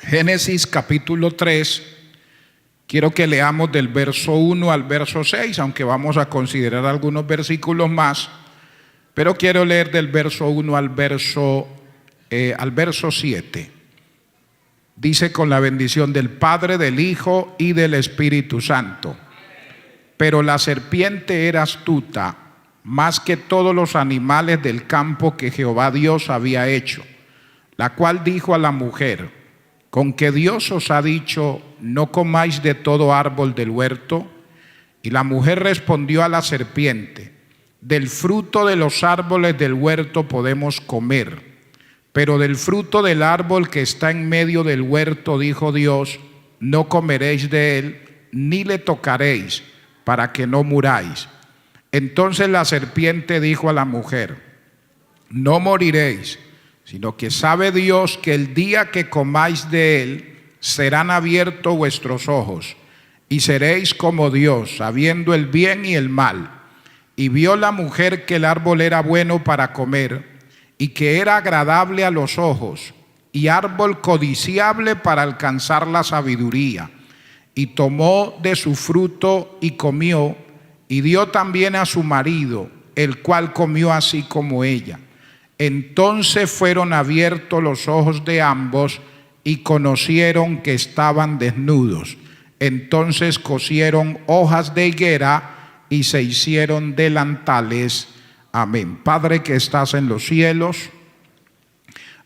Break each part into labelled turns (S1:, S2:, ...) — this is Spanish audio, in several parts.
S1: Génesis capítulo 3, quiero que leamos del verso 1 al verso 6, aunque vamos a considerar algunos versículos más, pero quiero leer del verso 1 al verso 7. Dice: con la bendición del Padre, del Hijo y del Espíritu Santo. Pero la serpiente era astuta, más que todos los animales del campo que Jehová Dios había hecho, la cual dijo a la mujer: ¿con que Dios os ha dicho, no comáis de todo árbol del huerto? Y la mujer respondió a la serpiente: del fruto de los árboles del huerto podemos comer, pero del fruto del árbol que está en medio del huerto, dijo Dios, no comeréis de él, ni le tocaréis, para que no muráis. Entonces la serpiente dijo a la mujer: no moriréis, sino que sabe Dios que el día que comáis de él, serán abiertos vuestros ojos, y seréis como Dios, sabiendo el bien y el mal. Y vio la mujer que el árbol era bueno para comer, y que era agradable a los ojos, y árbol codiciable para alcanzar la sabiduría. Y tomó de su fruto y comió, y dio también a su marido, el cual comió así como ella. Entonces fueron abiertos los ojos de ambos, y conocieron que estaban desnudos. Entonces cosieron hojas de higuera y se hicieron delantales. Amén. Padre que estás en los cielos,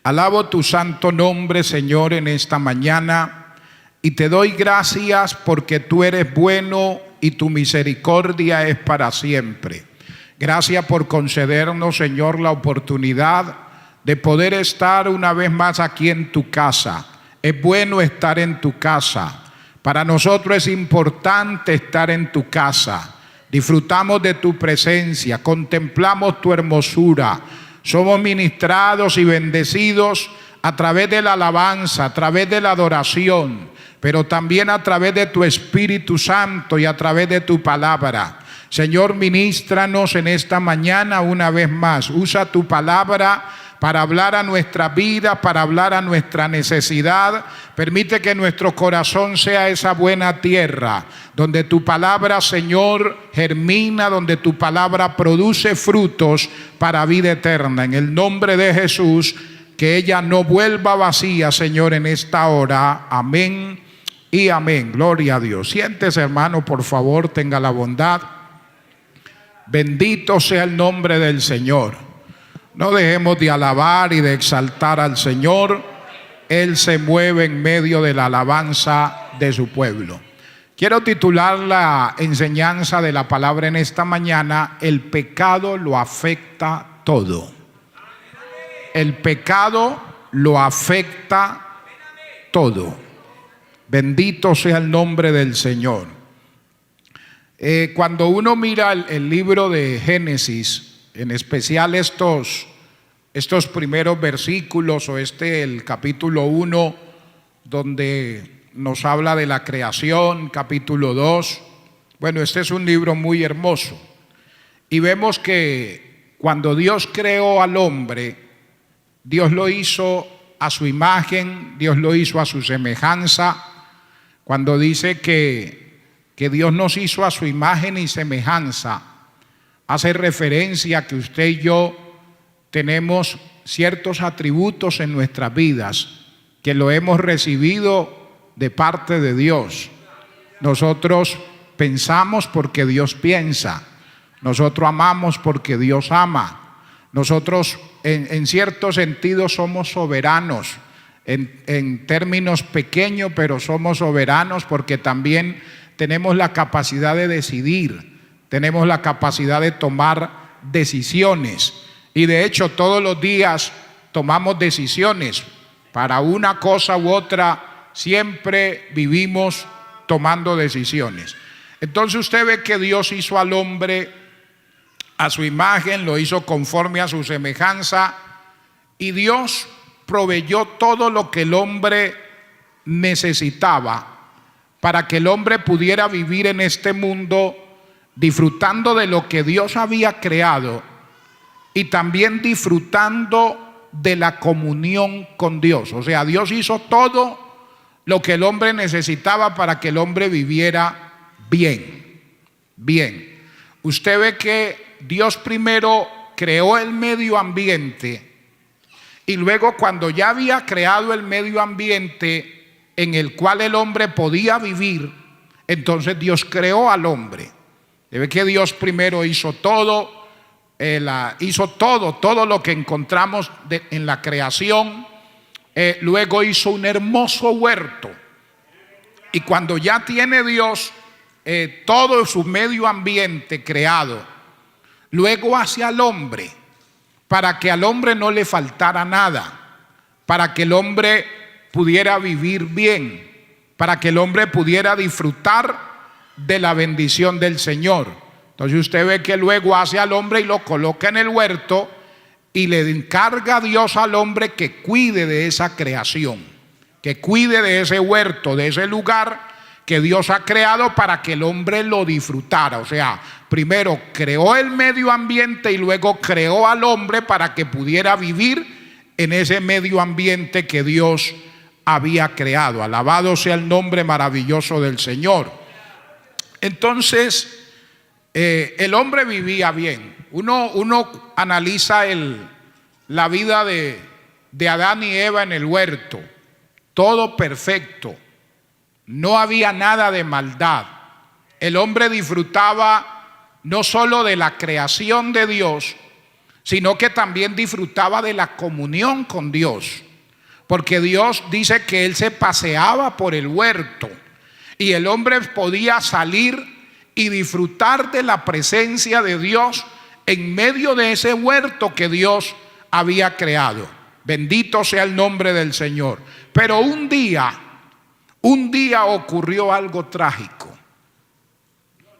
S1: alabo tu santo nombre, Señor, en esta mañana, y te doy gracias porque tú eres bueno y tu misericordia es para siempre. Gracias por concedernos, Señor, la oportunidad de poder estar una vez más aquí en tu casa. Es bueno estar en tu casa. Para nosotros es importante estar en tu casa. Disfrutamos de tu presencia, contemplamos tu hermosura. Somos ministrados y bendecidos a través de la alabanza, a través de la adoración, pero también a través de tu Espíritu Santo y a través de tu palabra. Señor, ministranos en esta mañana una vez más. Usa tu palabra para hablar a nuestra vida, para hablar a nuestra necesidad. Permite que nuestro corazón sea esa buena tierra, donde tu palabra, Señor, germina, donde tu palabra produce frutos para vida eterna. En el nombre de Jesús, que ella no vuelva vacía, Señor, en esta hora. Amén y amén. Gloria a Dios. Siéntese, hermano, por favor, tenga la bondad. Bendito sea el nombre del Señor. No dejemos de alabar y de exaltar al Señor. Él se mueve en medio de la alabanza de su pueblo. Quiero titular la enseñanza de la palabra en esta mañana: el pecado lo afecta todo. El pecado lo afecta todo. Bendito sea el nombre del Señor. Cuando uno mira el libro de Génesis, en especial estos primeros versículos, o el capítulo 1, donde nos habla de la creación, capítulo 2, bueno, este es un libro muy hermoso. Y vemos que cuando Dios creó al hombre, Dios lo hizo a su imagen, Dios lo hizo a su semejanza. Cuando dice que Dios nos hizo a su imagen y semejanza, hace referencia a que usted y yo tenemos ciertos atributos en nuestras vidas que lo hemos recibido de parte de Dios. Nosotros pensamos porque Dios piensa. Nosotros amamos porque Dios ama. Nosotros en cierto sentido somos soberanos. En términos pequeños, pero somos soberanos porque también tenemos la capacidad de decidir, tenemos la capacidad de tomar decisiones. Y de hecho todos los días tomamos decisiones para una cosa u otra. Siempre vivimos tomando decisiones. Entonces usted ve que Dios hizo al hombre a su imagen, lo hizo conforme a su semejanza, y Dios proveyó todo lo que el hombre necesitaba para que el hombre pudiera vivir en este mundo disfrutando de lo que Dios había creado y también disfrutando de la comunión con Dios. O sea, Dios hizo todo lo que el hombre necesitaba para que el hombre viviera bien. Bien. Usted ve que Dios primero creó el medio ambiente y luego, cuando ya había creado el medio ambiente en el cual el hombre podía vivir, entonces Dios creó al hombre. Se ve que Dios primero hizo todo, todo lo que encontramos en la creación. Luego hizo un hermoso huerto. Y cuando ya tiene Dios todo su medio ambiente creado, luego hace al hombre, para que al hombre no le faltara nada, para que el hombre pudiera vivir bien, para que el hombre pudiera disfrutar de la bendición del Señor. Entonces usted ve que luego hace al hombre y lo coloca en el huerto y le encarga a Dios al hombre que cuide de esa creación, que cuide de ese huerto, de ese lugar que Dios ha creado para que el hombre lo disfrutara. O sea, primero creó el medio ambiente y luego creó al hombre para que pudiera vivir en ese medio ambiente que Dios había creado. Alabado sea el nombre maravilloso del Señor. Entonces, el hombre vivía bien. Uno analiza la vida de Adán y Eva en el huerto. Todo perfecto. No había nada de maldad. El hombre disfrutaba no solo de la creación de Dios, sino que también disfrutaba de la comunión con Dios. Porque Dios dice que Él se paseaba por el huerto y el hombre podía salir y disfrutar de la presencia de Dios en medio de ese huerto que Dios había creado. Bendito sea el nombre del Señor. Pero un día ocurrió algo trágico.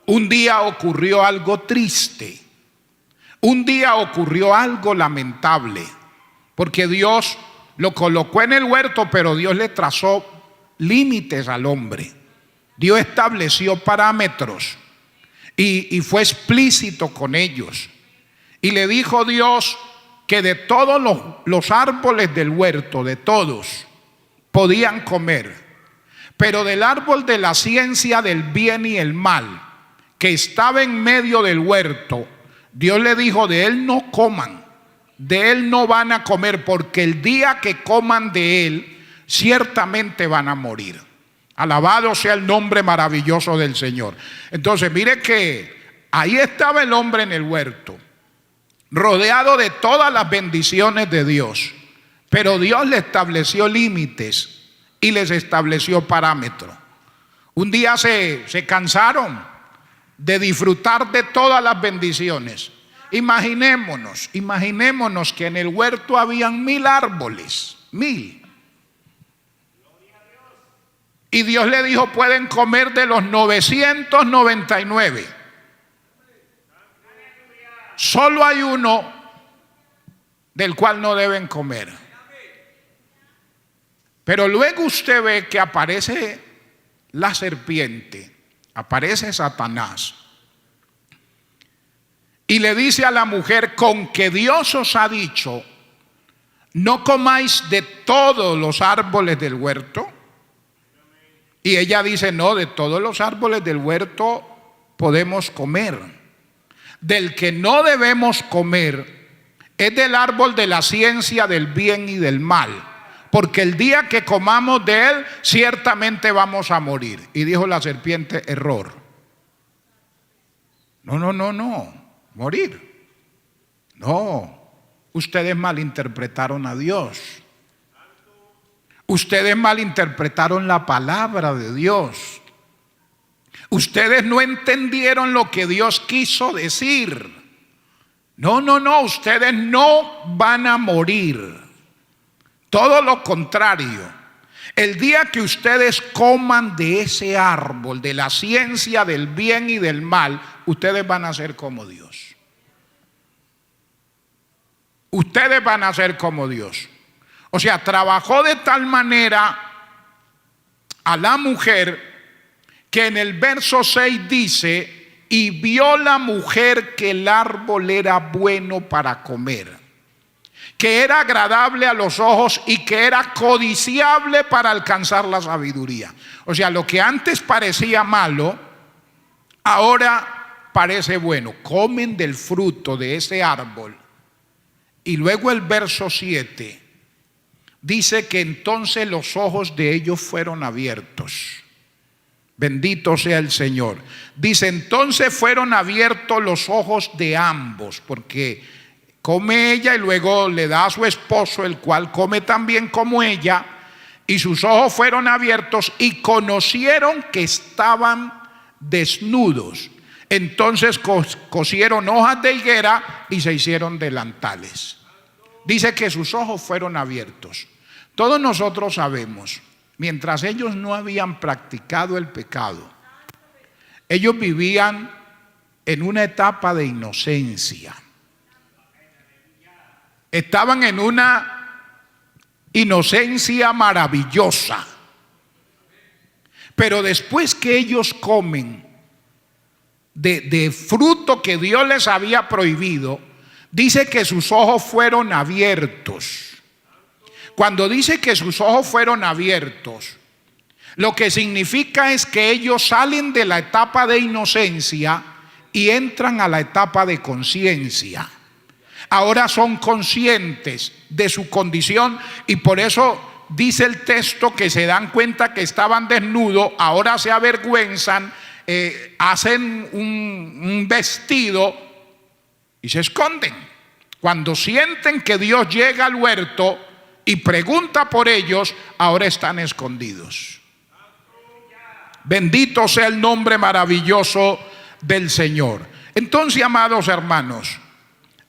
S1: Un día ocurrió algo triste. Un día ocurrió algo lamentable. Porque Dios lo colocó en el huerto, pero Dios le trazó límites al hombre. Dios estableció parámetros y fue explícito con ellos. Y le dijo Dios que de todos los árboles del huerto, de todos, podían comer. Pero del árbol de la ciencia del bien y el mal, que estaba en medio del huerto, Dios le dijo: de él no coman, de él no van a comer, porque el día que coman de él, ciertamente van a morir. Alabado sea el nombre maravilloso del Señor. Entonces mire que ahí estaba el hombre en el huerto, rodeado de todas las bendiciones de Dios, pero Dios le estableció límites y les estableció parámetros. Un día se cansaron de disfrutar de todas las bendiciones. Imaginémonos que en el huerto habían 1000 árboles, 1000. Y Dios le dijo: pueden comer de los 999. Solo hay uno del cual no deben comer. Pero luego usted ve que aparece la serpiente, aparece Satanás, y le dice a la mujer: con que Dios os ha dicho, no comáis de todos los árboles del huerto. Y ella dice: no, de todos los árboles del huerto podemos comer. Del que no debemos comer es del árbol de la ciencia del bien y del mal, porque el día que comamos de él, ciertamente vamos a morir. Y dijo la serpiente: error. No, morir. No, ustedes malinterpretaron a Dios. Ustedes malinterpretaron la palabra de Dios. Ustedes no entendieron lo que Dios quiso decir. No, ustedes no van a morir. Todo lo contrario. El día que ustedes coman de ese árbol, de la ciencia del bien y del mal, ustedes van a ser como Dios. Ustedes van a ser como Dios. O sea, trabajó de tal manera a la mujer que en el verso 6 dice: y vio la mujer que el árbol era bueno para comer, que era agradable a los ojos y que era codiciable para alcanzar la sabiduría. O sea, lo que antes parecía malo, ahora parece bueno. Comen del fruto de ese árbol. Y luego el verso 7 dice que entonces los ojos de ellos fueron abiertos. Bendito sea el Señor. Dice, entonces fueron abiertos los ojos de ambos, porque come ella y luego le da a su esposo, el cual come también como ella, y sus ojos fueron abiertos y conocieron que estaban desnudos. Entonces cosieron hojas de higuera y se hicieron delantales. Dice que sus ojos fueron abiertos. Todos nosotros sabemos, mientras ellos no habían practicado el pecado, ellos vivían en una etapa de inocencia. Estaban en una inocencia maravillosa. Pero después que ellos comen de fruto que Dios les había prohibido, dice que sus ojos fueron abiertos. Cuando dice que sus ojos fueron abiertos, lo que significa es que ellos salen de la etapa de inocencia y entran a la etapa de conciencia. Ahora son conscientes de su condición y por eso dice el texto que se dan cuenta que estaban desnudos, ahora se avergüenzan, hacen un vestido y se esconden. Cuando sienten que Dios llega al huerto y pregunta por ellos, ahora están escondidos. Bendito sea el nombre maravilloso del Señor. Entonces, amados hermanos,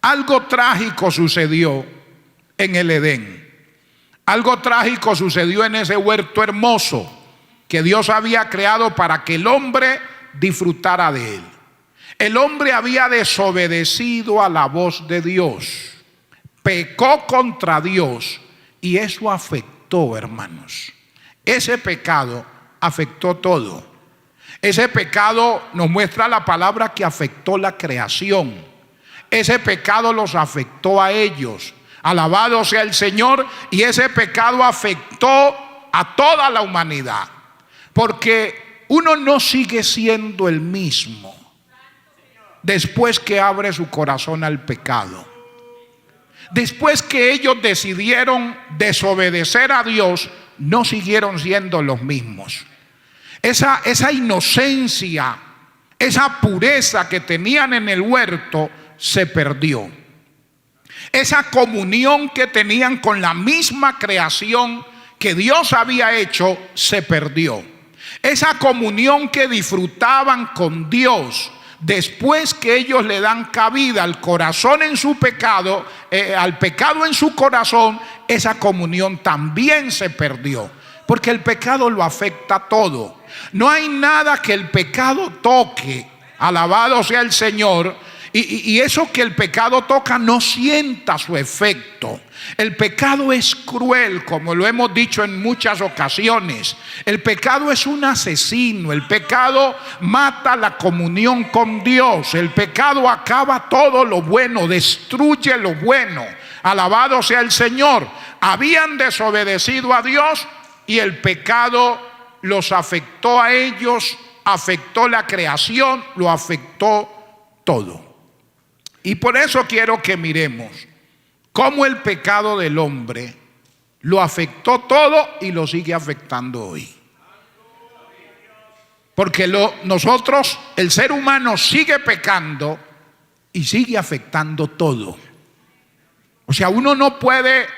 S1: algo trágico sucedió en el Edén. Algo trágico sucedió en ese huerto hermoso que Dios había creado para que el hombre disfrutara de él. El hombre había desobedecido a la voz de Dios, pecó contra Dios y eso afectó, hermanos. Ese pecado afectó todo. Ese pecado nos muestra la palabra que afectó la creación. Ese pecado los afectó a ellos. Alabado sea el Señor. Y ese pecado afectó a toda la humanidad. Porque uno no sigue siendo el mismo después que abre su corazón al pecado. Después que ellos decidieron desobedecer a Dios, no siguieron siendo los mismos. Esa inocencia, esa pureza que tenían en el huerto se perdió. Esa comunión que tenían con la misma creación que Dios había hecho se perdió. Esa comunión que disfrutaban con Dios después que ellos le dan cabida al corazón en su pecado, al pecado en su corazón, esa comunión también se perdió. Porque el pecado lo afecta todo. No hay nada que el pecado toque, alabado sea el Señor, y eso que el pecado toca no sienta su efecto. El pecado es cruel, como lo hemos dicho en muchas ocasiones. El pecado es un asesino. El pecado mata la comunión con Dios. El pecado acaba todo lo bueno, destruye lo bueno. Alabado sea el Señor. Habían desobedecido a Dios y el pecado los afectó a ellos, afectó la creación, lo afectó todo. Y por eso quiero que miremos cómo el pecado del hombre lo afectó todo y lo sigue afectando hoy. Porque nosotros, el ser humano sigue pecando y sigue afectando todo. O sea, uno no puede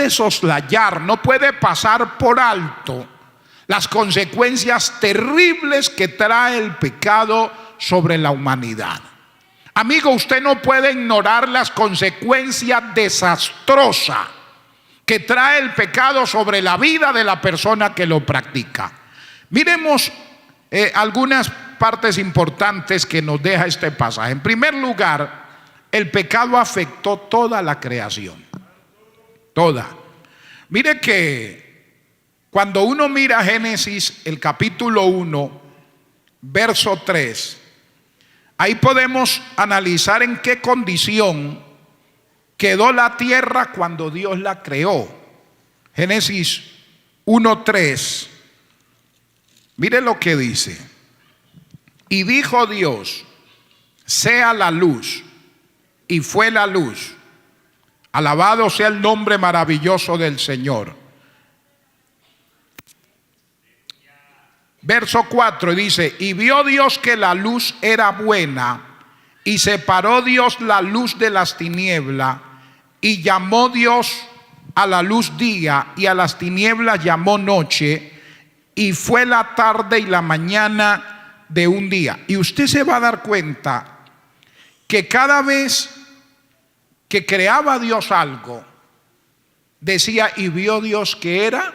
S1: soslayar, no puede pasar por alto las consecuencias terribles que trae el pecado sobre la humanidad. Amigo, usted no puede ignorar las consecuencias desastrosas que trae el pecado sobre la vida de la persona que lo practica. Miremos algunas partes importantes que nos deja este pasaje. En primer lugar, el pecado afectó toda la creación. Toda. Mire que cuando uno mira Génesis, el capítulo 1, verso 3, ahí podemos analizar en qué condición quedó la tierra cuando Dios la creó? Génesis 1:3. Mire lo que dice. Y dijo Dios: sea la luz. Y fue la luz. Alabado sea el nombre maravilloso del Señor. Verso 4 dice: y vio Dios que la luz era buena, y separó Dios la luz de las tinieblas, y llamó Dios a la luz día, y a las tinieblas llamó noche, y fue la tarde y la mañana de un día. Y usted se va a dar cuenta que cada vez que creaba Dios algo, decía: y vio Dios que era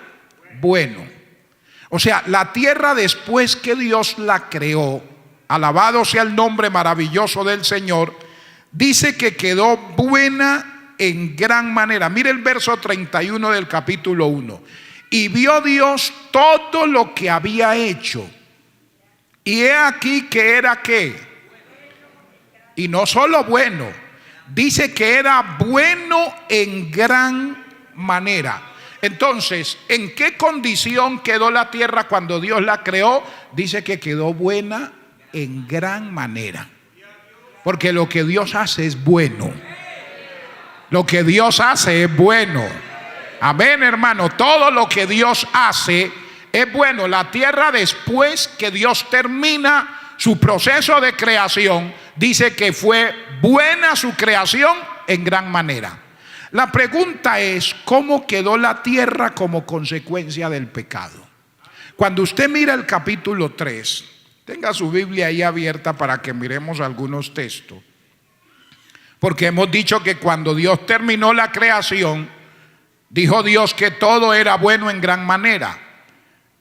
S1: bueno. O sea, la tierra, después que Dios la creó, alabado sea el nombre maravilloso del Señor, dice que quedó buena en gran manera. Mire el verso 31 del capítulo 1. Y vio Dios todo lo que había hecho, y he aquí que era ¿qué? Y no solo bueno, dice que era bueno en gran manera. Entonces, ¿en qué condición quedó la tierra cuando Dios la creó? Dice que quedó buena en gran manera. Porque lo que Dios hace es bueno. Lo que Dios hace es bueno. Amén, hermano. Todo lo que Dios hace es bueno. La tierra, después que Dios termina su proceso de creación, dice que fue buena su creación en gran manera. La pregunta es: ¿cómo quedó la tierra como consecuencia del pecado? Cuando usted mira el capítulo 3, tenga su Biblia ahí abierta para que miremos algunos textos. Porque hemos dicho que cuando Dios terminó la creación, dijo Dios que todo era bueno en gran manera.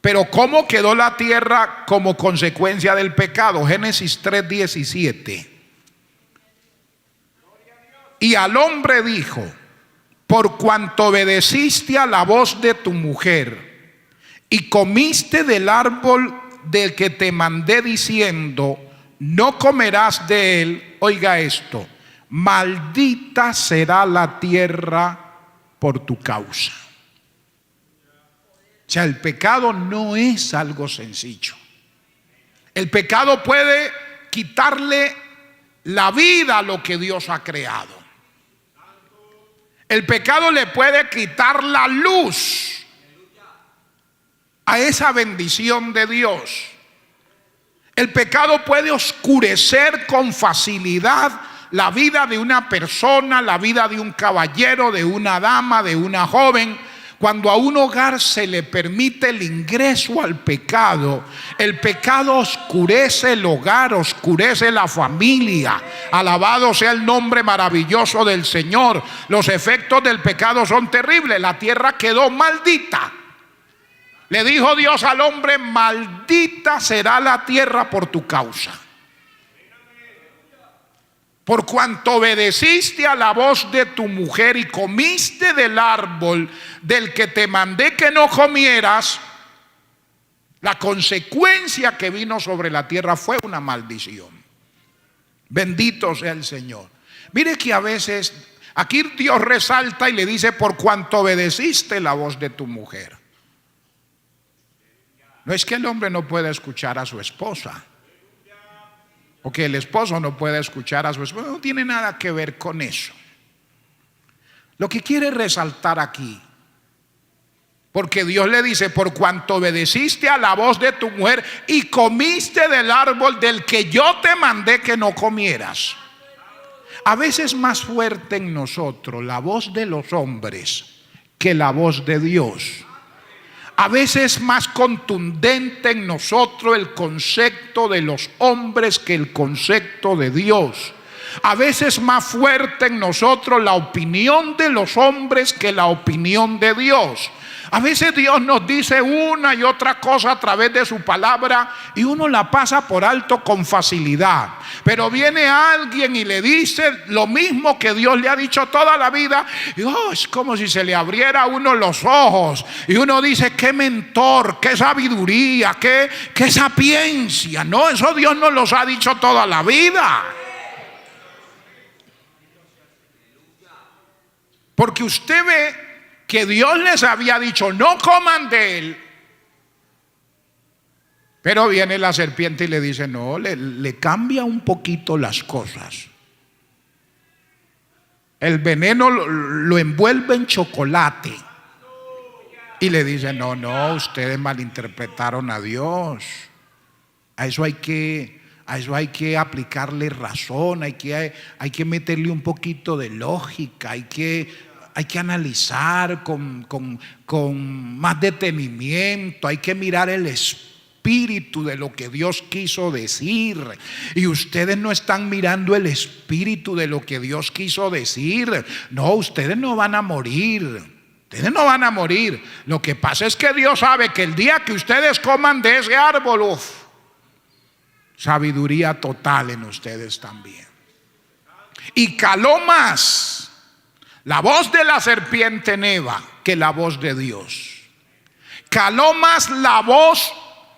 S1: Pero ¿cómo quedó la tierra como consecuencia del pecado? Génesis 3:17. Y al hombre dijo: por cuanto obedeciste a la voz de tu mujer y comiste del árbol del que te mandé diciendo: no comerás de él, oiga esto, maldita será la tierra por tu causa. O sea, el pecado no es algo sencillo. El pecado puede quitarle la vida a lo que Dios ha creado. El pecado le puede quitar la luz a esa bendición de Dios. El pecado puede oscurecer con facilidad la vida de una persona, la vida de un caballero, de una dama, de una joven. Cuando a un hogar se le permite el ingreso al pecado, el pecado oscurece el hogar, oscurece la familia. Alabado sea el nombre maravilloso del Señor. Los efectos del pecado son terribles. La tierra quedó maldita. Le dijo Dios al hombre: maldita será la tierra por tu causa. Por cuanto obedeciste a la voz de tu mujer y comiste del árbol del que te mandé que no comieras, la consecuencia que vino sobre la tierra fue una maldición. Bendito sea el Señor. Mire que a veces aquí Dios resalta y le dice: por cuanto obedeciste la voz de tu mujer. No es que el hombre no pueda escuchar a su esposa, o que el esposo no pueda escuchar a su esposa. No tiene nada que ver con eso. Lo que quiere resaltar aquí, porque Dios le dice: por cuanto obedeciste a la voz de tu mujer y comiste del árbol del que yo te mandé que no comieras. A veces más fuerte en nosotros la voz de los hombres que la voz de Dios. A veces más contundente en nosotros el concepto de los hombres que el concepto de Dios. A veces más fuerte en nosotros la opinión de los hombres que la opinión de Dios. A veces Dios nos dice una y otra cosa a través de su palabra y uno la pasa por alto con facilidad. Pero viene alguien y le dice lo mismo que Dios le ha dicho toda la vida y es como si se le abriera a uno los ojos y uno dice: qué mentor, qué sabiduría, qué sapiencia. No, eso Dios nos los ha dicho toda la vida. Porque usted ve que Dios les había dicho, no coman de él. Pero viene la serpiente y le dice, no, le cambia un poquito las cosas. El veneno lo envuelve en chocolate. Y le dice, no, ustedes malinterpretaron a Dios. A eso hay que aplicarle razón, hay que meterle un poquito de lógica, hay que analizar con más detenimiento, hay que mirar el espíritu de lo que Dios quiso decir. Y ustedes no están mirando el espíritu de lo que Dios quiso decir. No, ustedes no van a morir. Ustedes no van a morir. Lo que pasa es que Dios sabe que el día que ustedes coman de ese árbol, sabiduría total en ustedes también. Y caló más la voz de la serpiente en Eva que la voz de Dios. Caló más la voz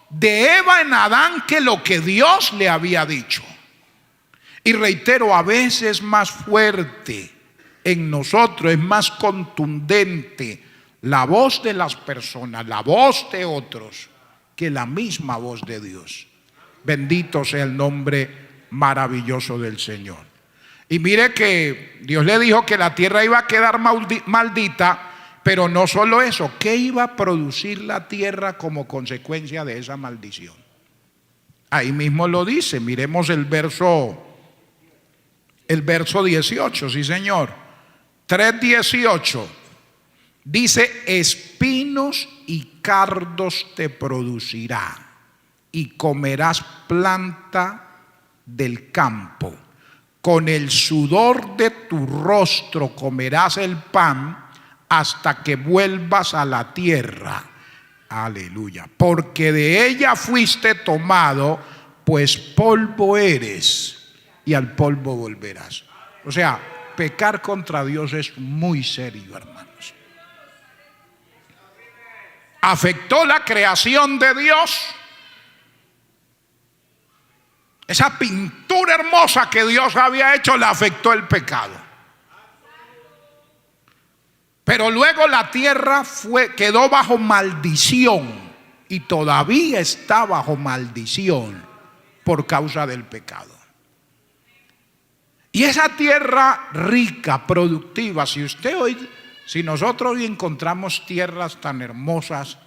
S1: de Eva en Adán que lo que Dios le había dicho. Y reitero, a veces es más fuerte en nosotros, es más contundente la voz de las personas, la voz de otros, que la misma voz de Dios. Bendito sea el nombre maravilloso del Señor. Y mire que Dios le dijo que la tierra iba a quedar maldita, pero no solo eso, ¿qué iba a producir la tierra como consecuencia de esa maldición? Ahí mismo lo dice, miremos el verso 18, sí señor, 3:18. Dice, espinos y cardos te producirá, y comerás planta del campo. Con el sudor de tu rostro comerás el pan hasta que vuelvas a la tierra. Aleluya. Porque de ella fuiste tomado, pues polvo eres y al polvo volverás. O sea, pecar contra Dios es muy serio, hermanos. Afectó la creación de Dios. Esa pintura hermosa que Dios había hecho la afectó el pecado. Pero luego la tierra quedó bajo maldición y todavía está bajo maldición por causa del pecado. Y esa tierra rica, productiva, si nosotros hoy encontramos tierras tan hermosas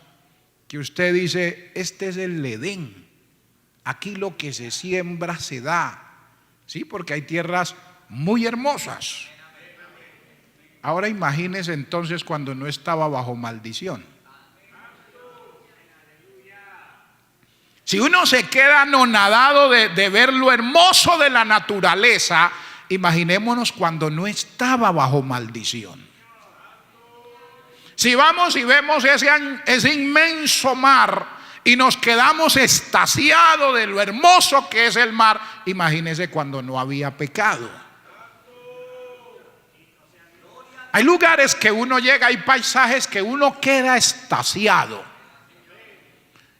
S1: que usted dice, este es el Edén. Aquí lo que se siembra se da. Sí, porque hay tierras muy hermosas. Ahora imagínese entonces cuando no estaba bajo maldición. Si uno se queda anonadado de ver lo hermoso de la naturaleza, imaginémonos cuando no estaba bajo maldición. Si vamos y vemos ese inmenso mar y nos quedamos extasiados de lo hermoso que es el mar, imagínese cuando no había pecado. Hay lugares que uno llega, hay paisajes que uno queda extasiado.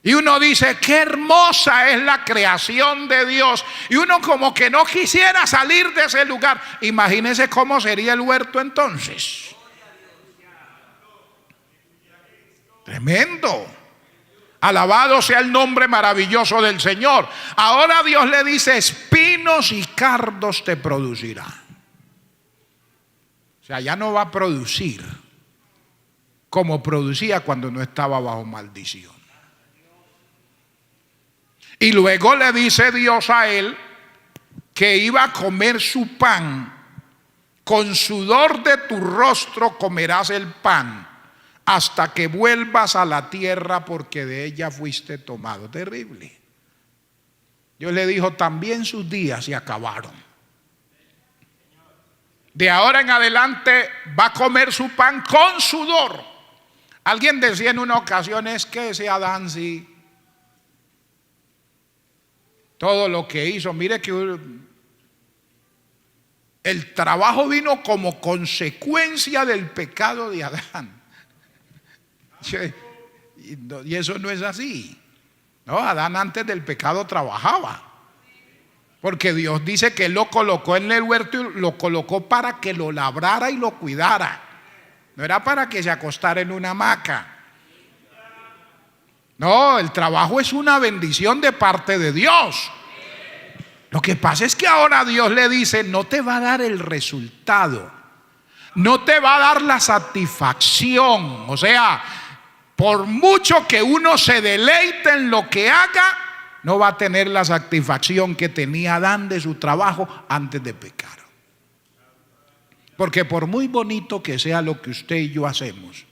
S1: Y uno dice, qué hermosa es la creación de Dios. Y uno como que no quisiera salir de ese lugar. Imagínese cómo sería el huerto entonces. Tremendo. Alabado sea el nombre maravilloso del Señor. Ahora Dios le dice, espinos y cardos te producirá. O sea, ya no va a producir como producía cuando no estaba bajo maldición. Y luego le dice Dios a él que iba a comer su pan. Con sudor de tu rostro comerás el pan hasta que vuelvas a la tierra, porque de ella fuiste tomado. Terrible. Dios le dijo, también sus días se acabaron. De ahora en adelante va a comer su pan con sudor. Alguien decía en una ocasión, es que ese Adán sí, todo lo que hizo, mire que el trabajo vino como consecuencia del pecado de Adán. Y eso no es así. No, Adán antes del pecado trabajaba. Porque Dios dice que Él lo colocó en el huerto y lo colocó para que lo labrara y lo cuidara. No era para que se acostara en una hamaca. No, el trabajo es una bendición de parte de Dios. Lo que pasa es que ahora Dios le dice, no te va a dar el resultado, no te va a dar la satisfacción. O sea, por mucho que uno se deleite en lo que haga, no va a tener la satisfacción que tenía Adán de su trabajo antes de pecar. Porque por muy bonito que sea lo que usted y yo hacemos,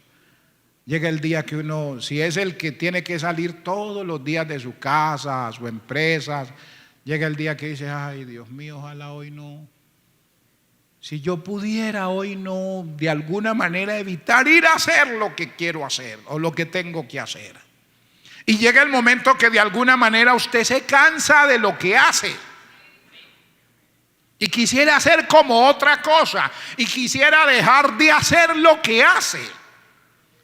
S1: llega el día que uno, si es el que tiene que salir todos los días de su casa, su empresa, llega el día que dice, ay Dios mío, ojalá hoy no. Si yo pudiera hoy no, de alguna manera evitar ir a hacer lo que quiero hacer o lo que tengo que hacer. Y llega el momento que de alguna manera usted se cansa de lo que hace. Y quisiera hacer como otra cosa. Y quisiera dejar de hacer lo que hace.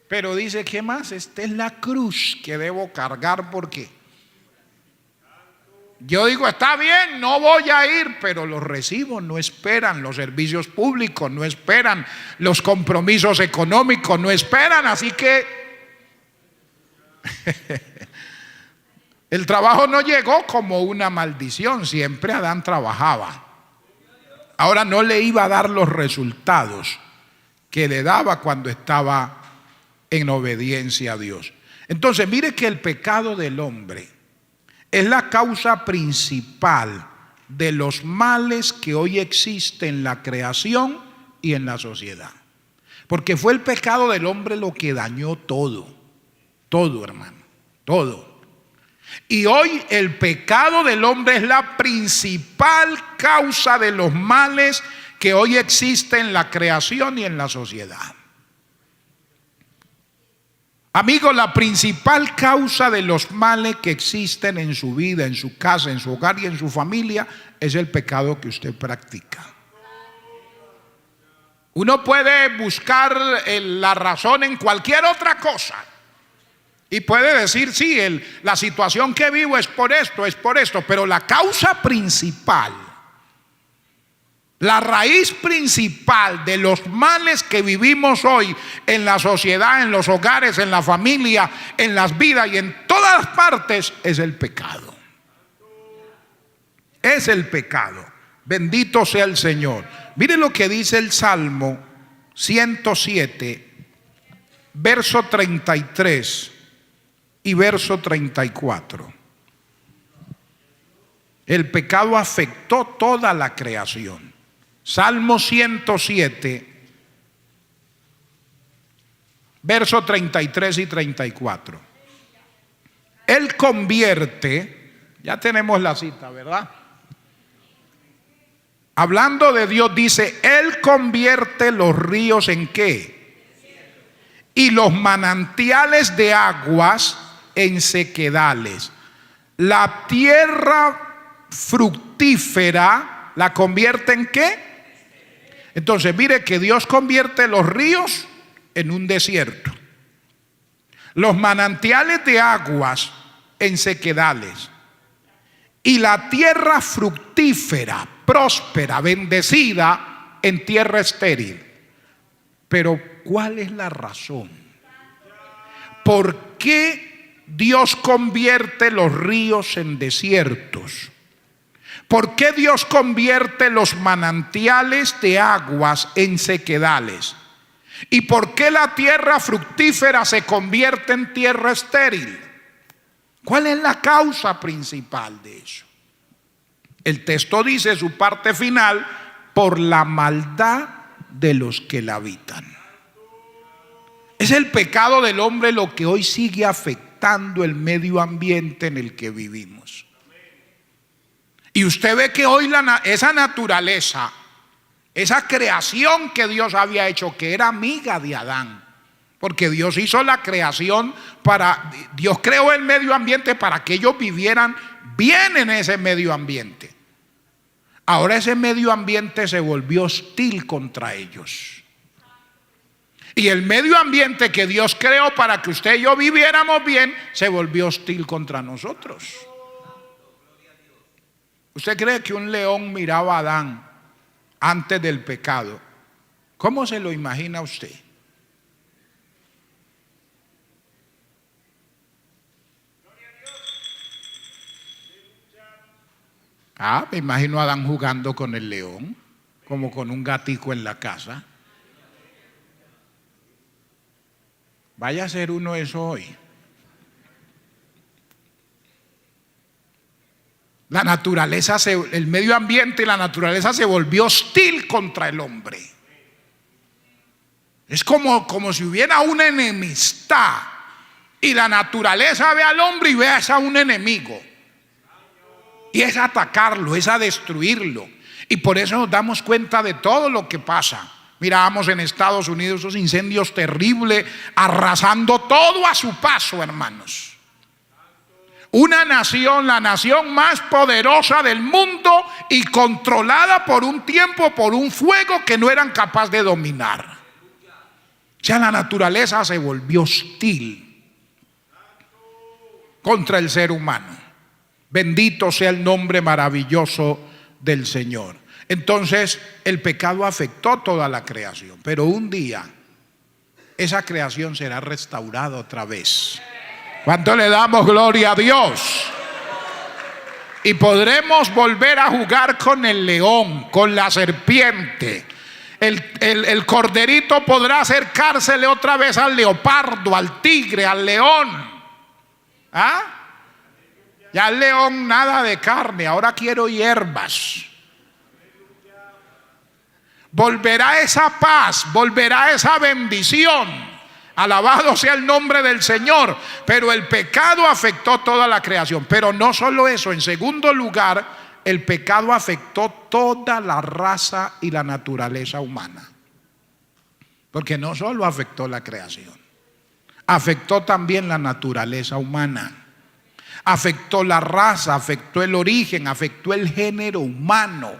S1: Pero dice, ¿qué más? Esta es la cruz que debo cargar. ¿Por qué? Yo digo, está bien, no voy a ir, pero los recibos no esperan, los servicios públicos no esperan, los compromisos económicos no esperan, así que el trabajo no llegó como una maldición, siempre Adán trabajaba. Ahora no le iba a dar los resultados que le daba cuando estaba en obediencia a Dios. Entonces, mire que el pecado del hombre es la causa principal de los males que hoy existen en la creación y en la sociedad. Porque fue el pecado del hombre lo que dañó todo, todo, hermano, todo. Y hoy el pecado del hombre es la principal causa de los males que hoy existen en la creación y en la sociedad. Amigos, la principal causa de los males que existen en su vida, en su casa, en su hogar y en su familia es el pecado que usted practica. Uno puede buscar la razón en cualquier otra cosa y puede decir, sí, la situación que vivo es por esto, pero la causa principal, la raíz principal de los males que vivimos hoy en la sociedad, en los hogares, en la familia, en las vidas y en todas partes es el pecado. Es el pecado. Bendito sea el Señor. Mire lo que dice el Salmo 107, verso 33 y verso 34. El pecado afectó toda la creación. Salmo 107, verso 33 y 34. Él convierte, ya tenemos la cita, ¿verdad? Hablando de Dios, dice, Él convierte los ríos en ¿qué? Y los manantiales de aguas en sequedales. La tierra fructífera, ¿la convierte en qué? Entonces, mire que Dios convierte los ríos en un desierto, los manantiales de aguas en sequedales, y la tierra fructífera, próspera, bendecida, en tierra estéril. Pero, ¿cuál es la razón? ¿Por qué Dios convierte los ríos en desiertos? ¿Por qué Dios convierte los manantiales de aguas en sequedales? ¿Y por qué la tierra fructífera se convierte en tierra estéril? ¿Cuál es la causa principal de eso? El texto dice, su parte final, por la maldad de los que la habitan. Es el pecado del hombre lo que hoy sigue afectando el medio ambiente en el que vivimos. Y usted ve que hoy esa naturaleza, esa creación que Dios había hecho, que era amiga de Adán, porque Dios hizo la creación Dios creó el medio ambiente para que ellos vivieran bien en ese medio ambiente. Ahora ese medio ambiente se volvió hostil contra ellos. Y el medio ambiente que Dios creó para que usted y yo viviéramos bien, se volvió hostil contra nosotros. ¿Usted cree que un león miraba a Adán antes del pecado? ¿Cómo se lo imagina usted? Me imagino a Adán jugando con el león, como con un gatico en la casa. Vaya a ser uno eso hoy. La naturaleza, el medio ambiente y la naturaleza se volvió hostil contra el hombre. Es como si hubiera una enemistad y la naturaleza ve al hombre y ve a un enemigo. Y es atacarlo, es a destruirlo. Y por eso nos damos cuenta de todo lo que pasa. Mirábamos en Estados Unidos esos incendios terribles, arrasando todo a su paso, hermanos. Una nación, la nación más poderosa del mundo y controlada por un tiempo, por un fuego que no eran capaces de dominar. O sea, la naturaleza se volvió hostil contra el ser humano. Bendito sea el nombre maravilloso del Señor. Entonces, el pecado afectó toda la creación, pero un día esa creación será restaurada otra vez. ¿Cuánto le damos gloria a Dios? Y podremos volver a jugar con el león, con la serpiente. El corderito podrá acercársele otra vez al leopardo, al tigre, al león. Ya el león nada de carne, ahora quiero hierbas. Volverá esa paz, volverá esa bendición. Alabado sea el nombre del Señor. Pero el pecado afectó toda la creación. Pero no solo eso, en segundo lugar, el pecado afectó toda la raza y la naturaleza humana. Porque no solo afectó la creación, afectó también la naturaleza humana. Afectó la raza, afectó el origen, afectó el género humano.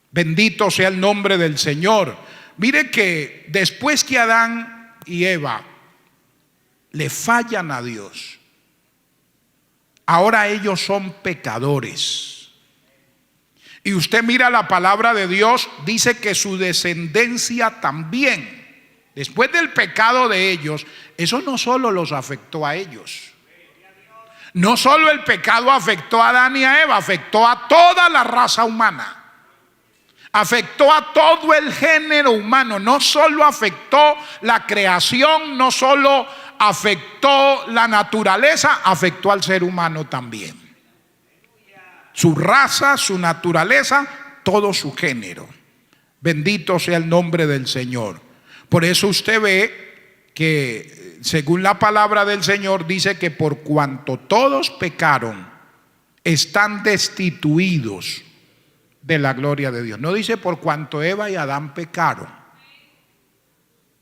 S1: Bendito sea el nombre del Señor. Mire que después que Adán y Eva le fallan a Dios, ahora ellos son pecadores. Y usted mira la palabra de Dios, dice que su descendencia también. Después del pecado de ellos, eso no solo los afectó a ellos. No solo el pecado afectó a Adán y a Eva, afectó a toda la raza humana. Afectó a todo el género humano. No solo afectó la creación, no solo afectó la naturaleza, afectó al ser humano también. Su raza, su naturaleza, todo su género. Bendito sea el nombre del Señor. Por eso usted ve que según la palabra del Señor dice que por cuanto todos pecaron, están destituidos de la gloria de Dios. No dice por cuanto Eva y Adán pecaron.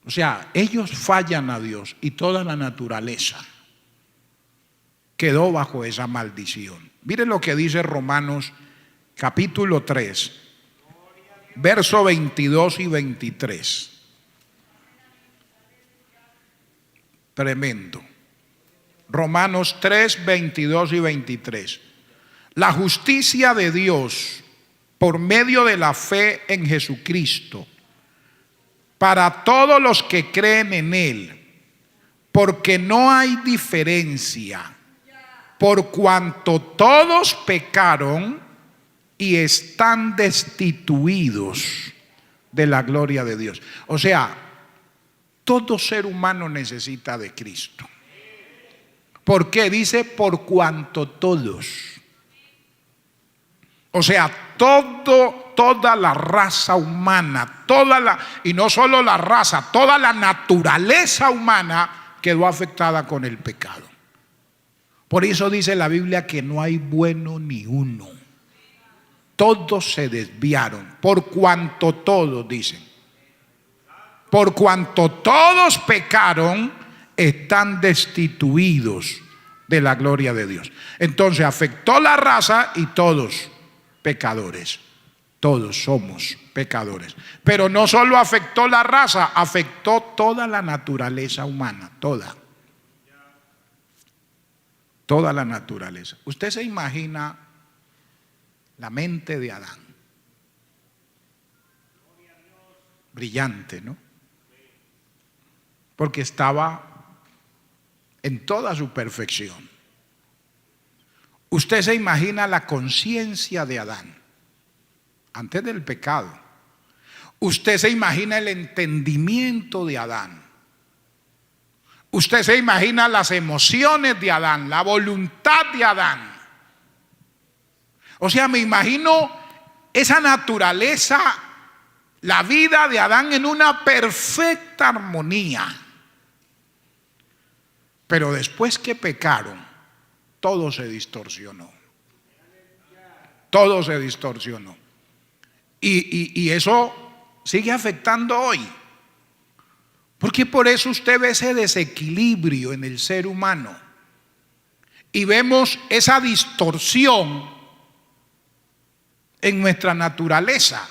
S1: O sea, ellos fallan a Dios y toda la naturaleza quedó bajo esa maldición. Miren lo que dice Romanos capítulo 3, verso 22 y 23. Tremendo. Romanos 3, 22 y 23. La justicia de Dios por medio de la fe en Jesucristo, para todos los que creen en Él, porque no hay diferencia, por cuanto todos pecaron y están destituidos de la gloria de Dios. O sea, todo ser humano necesita de Cristo. ¿Por qué? Dice por cuanto todos. O sea, toda la raza humana, y no solo la raza, toda la naturaleza humana quedó afectada con el pecado. Por eso dice la Biblia que no hay bueno ni uno. Todos se desviaron, por cuanto todos, dicen. Por cuanto todos pecaron, están destituidos de la gloria de Dios. Entonces afectó la raza y todos pecadores. Todos somos pecadores. Pero no solo afectó la raza, afectó toda la naturaleza humana, toda la naturaleza. Usted se imagina la mente de Adán. Brillante, ¿no? Porque estaba en toda su perfección. Usted se imagina la conciencia de Adán antes del pecado. Usted se imagina el entendimiento de Adán. Usted se imagina las emociones de Adán, la voluntad de Adán. O sea, me imagino esa naturaleza, la vida de Adán en una perfecta armonía. Pero después que pecaron, todo se distorsionó. Todo se distorsionó. Y eso sigue afectando hoy. Porque por eso usted ve ese desequilibrio en el ser humano. Y vemos esa distorsión en nuestra naturaleza.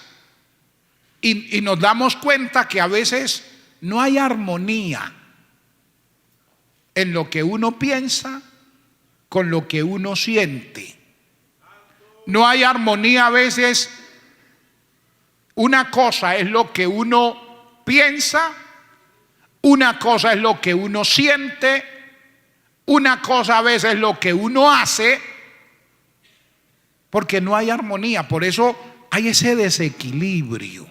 S1: Y nos damos cuenta que a veces no hay armonía en lo que uno piensa con lo que uno siente. No hay armonía a veces. Una cosa es lo que uno piensa, una cosa es lo que uno siente, una cosa a veces es lo que uno hace, porque no hay armonía. Por eso hay ese desequilibrio.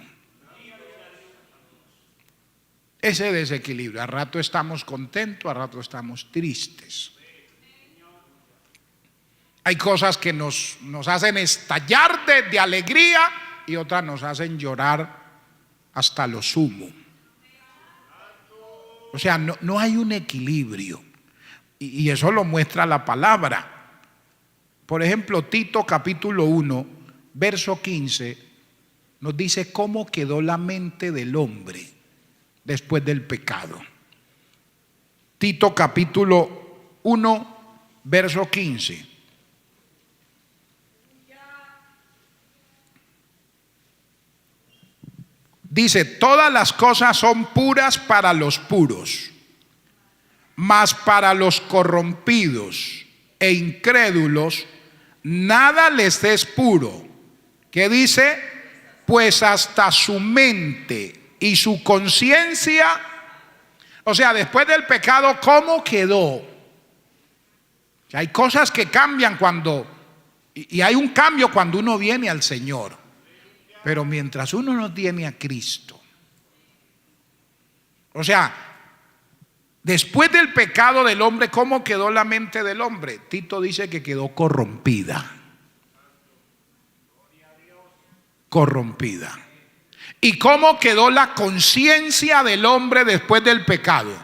S1: Ese desequilibrio. A rato estamos contentos, a rato estamos tristes. Hay cosas que nos hacen estallar de alegría y otras nos hacen llorar hasta lo sumo. O sea, no hay un equilibrio. Y eso lo muestra la palabra. Por ejemplo, Tito capítulo 1, verso 15, nos dice cómo quedó la mente del hombre después del pecado. Tito capítulo 1, verso 15. Dice, todas las cosas son puras para los puros, mas para los corrompidos e incrédulos nada les es puro. ¿Qué dice? Pues hasta su mente y su conciencia, o sea, después del pecado, ¿cómo quedó? Hay cosas que cambian y hay un cambio cuando uno viene al Señor. Pero mientras uno no tiene a Cristo, o sea, después del pecado del hombre, ¿cómo quedó la mente del hombre? Tito dice que quedó corrompida. Corrompida. ¿Y cómo quedó la conciencia del hombre después del pecado?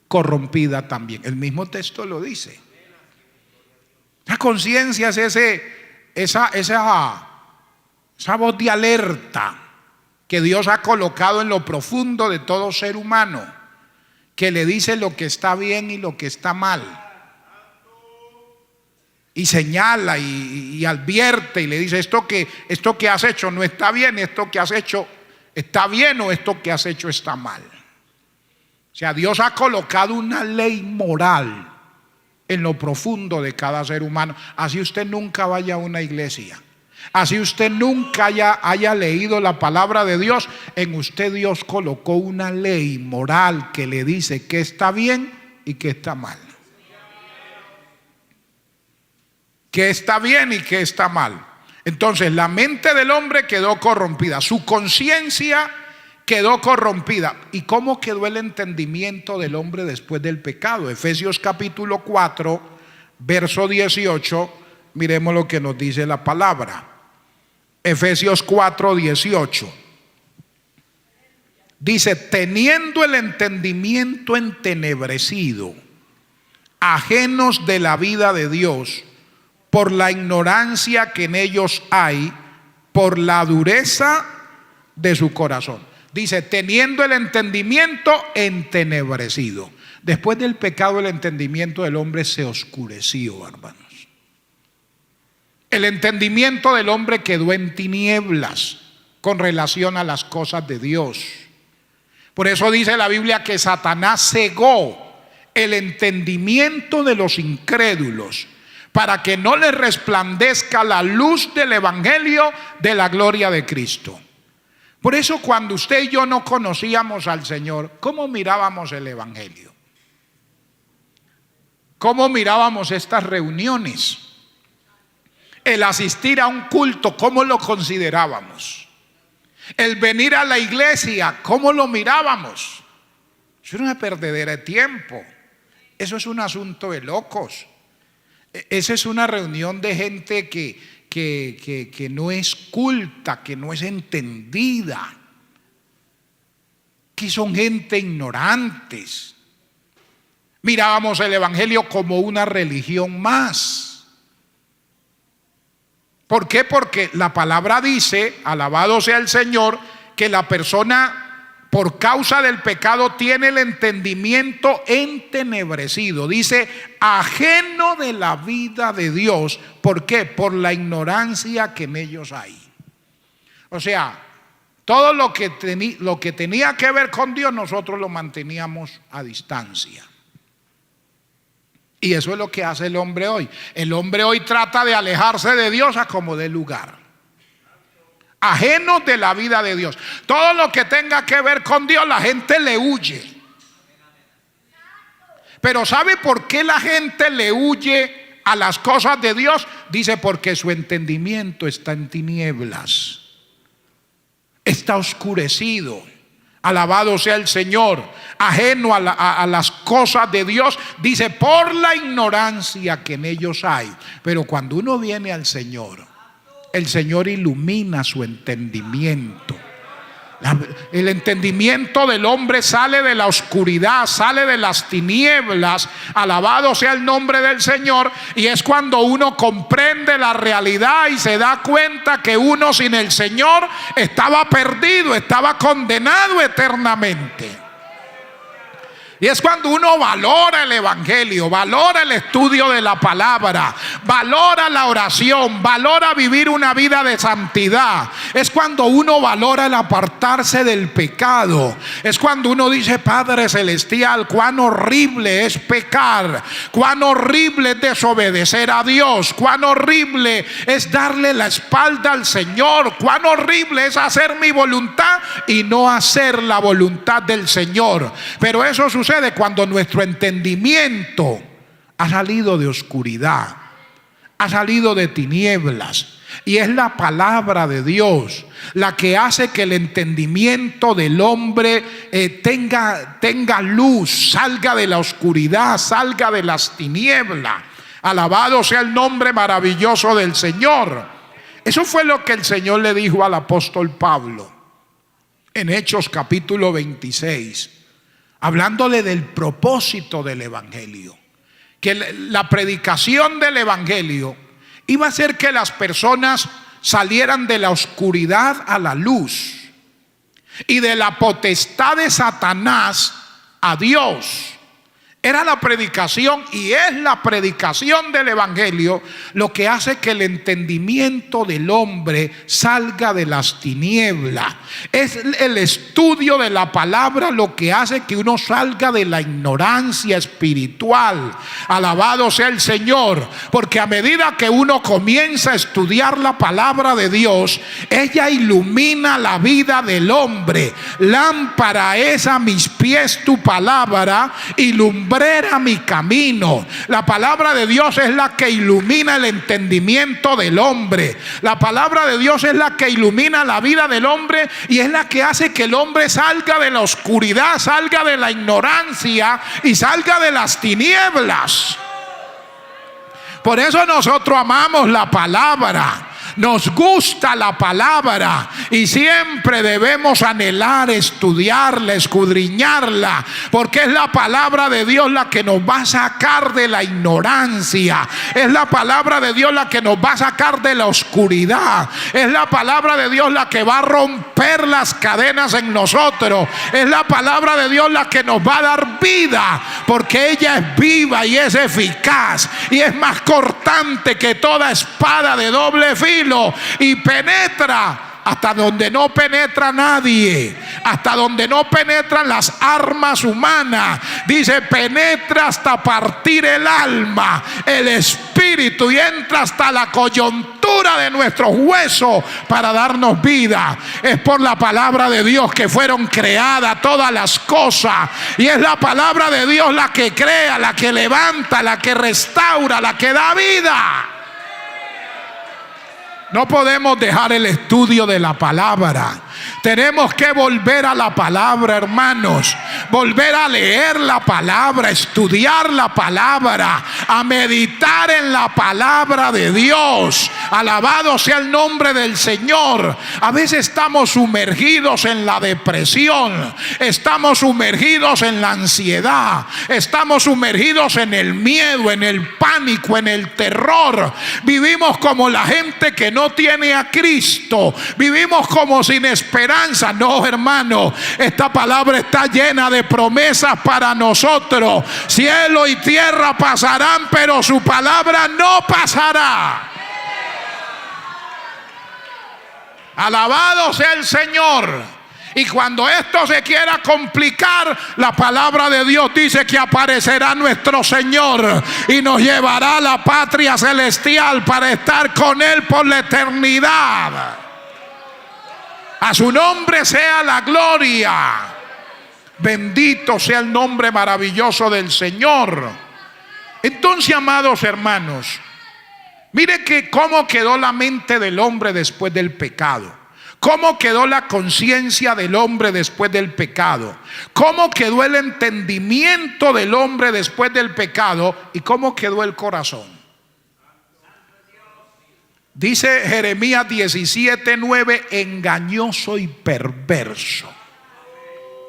S1: Corrompida también. El mismo texto lo dice. La conciencia es esa voz de alerta que Dios ha colocado en lo profundo de todo ser humano, que le dice lo que está bien y lo que está mal, y señala y advierte y le dice esto que has hecho no está bien, esto que has hecho está bien, o esto que has hecho está mal. O sea, Dios ha colocado una ley moral en lo profundo de cada ser humano. Así usted nunca vaya a una iglesia, así usted nunca haya leído la palabra de Dios, en usted Dios colocó una ley moral que le dice qué está bien y qué está mal. Qué está bien y qué está mal. Entonces la mente del hombre quedó corrompida, su conciencia quedó corrompida. ¿Y cómo quedó el entendimiento del hombre después del pecado? Efesios capítulo 4, verso 18, miremos lo que nos dice la palabra. Efesios 4, 18. Dice, teniendo el entendimiento entenebrecido, ajenos de la vida de Dios, por la ignorancia que en ellos hay, por la dureza de su corazón. Dice, teniendo el entendimiento entenebrecido. Después del pecado, el entendimiento del hombre se oscureció, hermanos. El entendimiento del hombre quedó en tinieblas con relación a las cosas de Dios. Por eso dice la Biblia que Satanás cegó el entendimiento de los incrédulos, para que no les resplandezca la luz del evangelio de la gloria de Cristo. Por eso cuando usted y yo no conocíamos al Señor, ¿cómo mirábamos el evangelio? ¿Cómo mirábamos estas reuniones? El asistir a un culto, ¿cómo lo considerábamos? El venir a la iglesia, ¿cómo lo mirábamos? Eso era una perdedera de tiempo. Eso es un asunto de locos. Esa es una reunión de gente que no es culta, que no es entendida, que son gente ignorantes. Mirábamos el evangelio como una religión más. ¿Por qué? Porque la palabra dice, alabado sea el Señor, que la persona por causa del pecado tiene el entendimiento entenebrecido. Dice, ajeno de la vida de Dios. ¿Por qué? Por la ignorancia que en ellos hay. O sea, todo lo que tenía que ver con Dios, nosotros lo manteníamos a distancia. Y eso es lo que hace el hombre hoy. El hombre hoy trata de alejarse de Dios a como dé lugar. Ajenos de la vida de Dios. Todo lo que tenga que ver con Dios, la gente le huye. Pero ¿sabe por qué la gente le huye a las cosas de Dios? Dice, porque su entendimiento está en tinieblas. Está oscurecido. Alabado sea el Señor. Ajeno a las cosas de Dios. Dice, por la ignorancia que en ellos hay. Pero cuando uno viene al Señor, el Señor ilumina su entendimiento. El entendimiento del hombre sale de la oscuridad, sale de las tinieblas. Alabado sea el nombre del Señor. Y es cuando uno comprende la realidad y se da cuenta que uno sin el Señor estaba perdido, estaba condenado eternamente. Y es cuando uno valora el evangelio, valora el estudio de la palabra, valora la oración, valora vivir una vida de santidad. Es cuando uno valora el apartarse del pecado. Es cuando uno dice, Padre Celestial, cuán horrible es pecar, cuán horrible es desobedecer a Dios, cuán horrible es darle la espalda al Señor, cuán horrible es hacer mi voluntad y no hacer la voluntad del Señor. Pero eso sucede cuando nuestro entendimiento ha salido de oscuridad, ha salido de tinieblas, y es la palabra de Dios la que hace que el entendimiento del hombre tenga luz, salga de la oscuridad, salga de las tinieblas. Alabado sea el nombre maravilloso del Señor. Eso fue lo que el Señor le dijo al apóstol Pablo en Hechos capítulo 26. Hablándole del propósito del evangelio, que la predicación del evangelio iba a hacer que las personas salieran de la oscuridad a la luz y de la potestad de Satanás a Dios. Era la predicación y es la predicación del evangelio lo que hace que el entendimiento del hombre salga de las tinieblas. Es el estudio de la palabra lo que hace que uno salga de la ignorancia espiritual. Alabado sea el Señor, porque a medida que uno comienza a estudiar la palabra de Dios, ella ilumina la vida del hombre. Lámpara es a mis pies tu palabra y lumbrera mi camino. La palabra de Dios es la que ilumina el entendimiento del hombre. La palabra de Dios es la que ilumina la vida del hombre y es la que hace que el hombre salga de la oscuridad, salga de la ignorancia y salga de las tinieblas. Por eso nosotros amamos la palabra. Nos gusta la palabra y siempre debemos anhelar, estudiarla, escudriñarla, porque es la palabra de Dios la que nos va a sacar de la ignorancia. Es la palabra de Dios la que nos va a sacar de la oscuridad. Es la palabra de Dios la que va a romper las cadenas en nosotros. Es la palabra de Dios la que nos va a dar vida, porque ella es viva y es eficaz y es más cortante que toda espada de doble filo. Y penetra hasta donde no penetra nadie, hasta donde no penetran las armas humanas. Dice, penetra hasta partir el alma, el espíritu, y entra hasta la coyuntura de nuestros huesos para darnos vida. Es por la palabra de Dios que fueron creadas todas las cosas, y es la palabra de Dios la que crea, la que levanta, la que restaura, la que da vida. No podemos dejar el estudio de la palabra. Tenemos que volver a la palabra, hermanos. Volver a leer la palabra, estudiar la palabra, a meditar en la palabra de Dios. Alabado sea el nombre del Señor. A veces estamos sumergidos en la depresión, estamos sumergidos en la ansiedad, estamos sumergidos en el miedo, en el pánico, en el terror. Vivimos como la gente que no tiene a Cristo. Vivimos como sin esperanza. No, hermano, esta palabra está llena de promesas para nosotros. Cielo y tierra pasarán, pero su palabra no pasará. Alabado sea el Señor. Y cuando esto se quiera complicar, la palabra de Dios dice que aparecerá nuestro Señor y nos llevará a la patria celestial para estar con Él por la eternidad. A su nombre sea la gloria. Bendito sea el nombre maravilloso del Señor. Entonces, amados hermanos, mire que cómo quedó la mente del hombre después del pecado. Cómo quedó la conciencia del hombre después del pecado. Cómo quedó el entendimiento del hombre después del pecado. Y cómo quedó el corazón. Dice Jeremías 17:9, engañoso y perverso.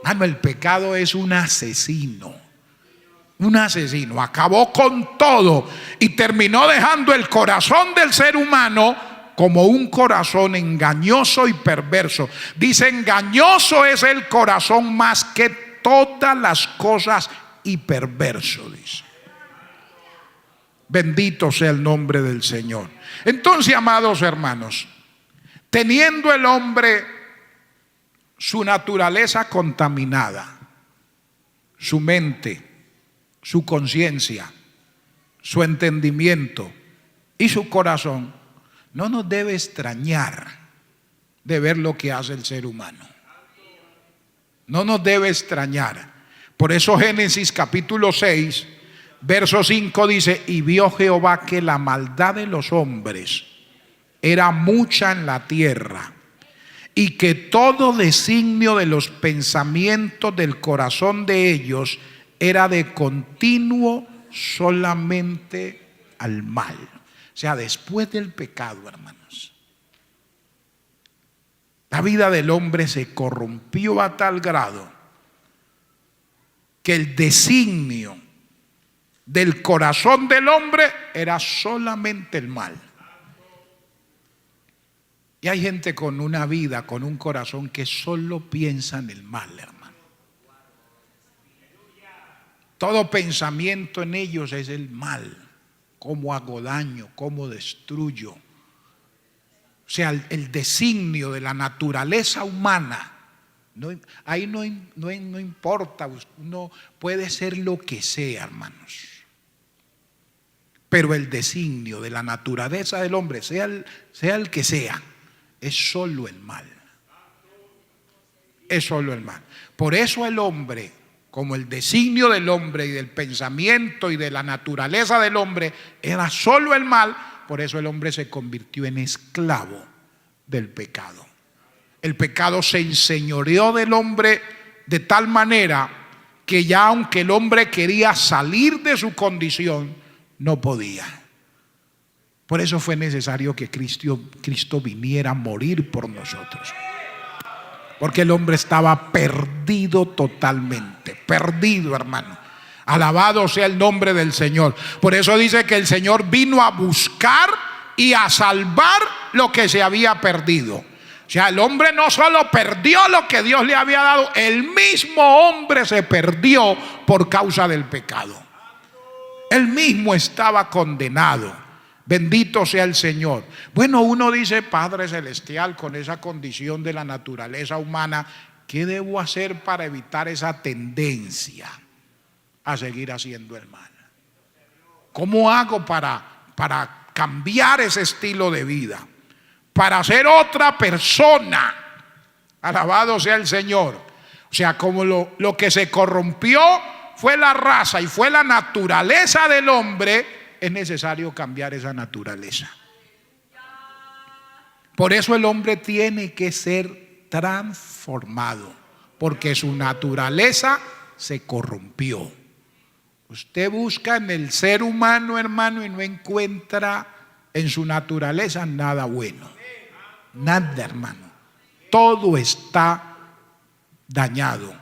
S1: Mano, el pecado es un asesino. Un asesino. Acabó con todo y terminó dejando el corazón del ser humano como un corazón engañoso y perverso. Dice, engañoso es el corazón más que todas las cosas y perverso, dice. Bendito sea el nombre del Señor. Entonces, amados hermanos, teniendo el hombre su naturaleza contaminada, su mente, su conciencia, su entendimiento y su corazón, no nos debe extrañar de ver lo que hace el ser humano. No nos debe extrañar. Por eso Génesis capítulo 6 verso 5 dice, y vio Jehová que la maldad de los hombres era mucha en la tierra, y que todo designio de los pensamientos del corazón de ellos era de continuo solamente al mal. O sea, después del pecado, hermanos, la vida del hombre se corrompió a tal grado que el designio del corazón del hombre era solamente el mal. Y hay gente con una vida, con un corazón que solo piensa en el mal, hermano. Todo pensamiento en ellos es el mal. Cómo hago daño, cómo destruyo. O sea, el designio de la naturaleza humana. Ahí no importa, uno puede ser lo que sea, hermanos. Pero el designio de la naturaleza del hombre, sea el que sea, es solo el mal. Es solo el mal. Por eso el hombre, como el designio del hombre y del pensamiento y de la naturaleza del hombre era solo el mal, por eso el hombre se convirtió en esclavo del pecado. El pecado se enseñoreó del hombre de tal manera que ya aunque el hombre quería salir de su condición, no podía. Por eso fue necesario que Cristo viniera a morir por nosotros. Porque el hombre estaba perdido totalmente. Perdido, hermano. Alabado sea el nombre del Señor. Por eso dice que el Señor vino a buscar y a salvar lo que se había perdido. O sea, el hombre no solo perdió lo que Dios le había dado, el mismo hombre se perdió por causa del pecado. Él mismo estaba condenado. Bendito sea el Señor. Bueno, uno dice, Padre Celestial, con esa condición de la naturaleza humana, ¿qué debo hacer para evitar esa tendencia a seguir haciendo el mal? ¿Cómo hago para cambiar ese estilo de vida? Para ser otra persona. Alabado sea el Señor. O sea, como lo que se corrompió fue la raza y fue la naturaleza del hombre, es necesario cambiar esa naturaleza. Por eso el hombre tiene que ser transformado, porque su naturaleza se corrompió. Usted busca en el ser humano, hermano, y no encuentra en su naturaleza nada bueno. Nada, hermano. Todo está dañado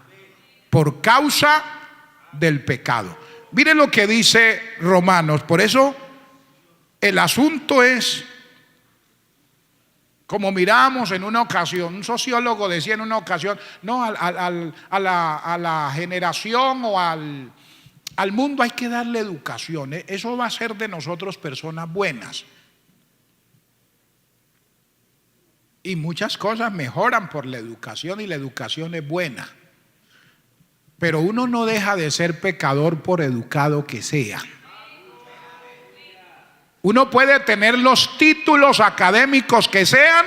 S1: por causa del pecado. Mire lo que dice Romanos. Por eso el asunto es, como miramos en una ocasión, un sociólogo decía en una ocasión, no, a la generación o al mundo hay que darle educación. Eso va a hacer de nosotros personas buenas. Y muchas cosas mejoran por la educación y la educación es buena. Pero uno no deja de ser pecador por educado que sea. Uno puede tener los títulos académicos que sean,